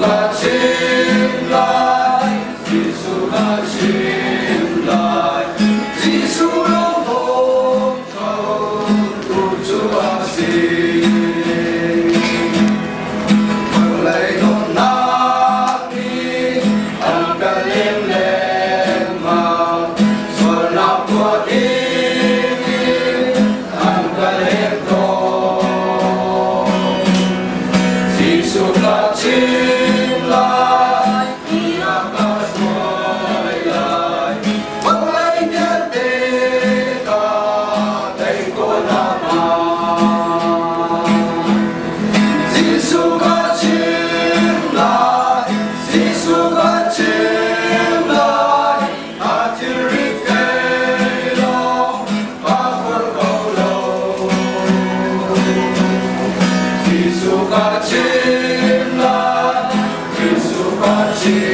Giêsu-ga chim lại, Giêsu-ga chim lại, Giêsu long hồn thâu cứu Chúa sinh. Mừng lạy đón nát đi, ăn cả đêm lên màu, rồi nào của đi, ăn cả đêm thôi. Giêsu-ga chim lại, iakas gọi lại, mừng lạy nhất tế ca thầy của Nam Hà. Giêsu-ga chim lại, Giêsu-ga chim lại, hát rít cây long, hát quân cầu lâu. Giêsu-ga chim lại, Giêsu-ga chim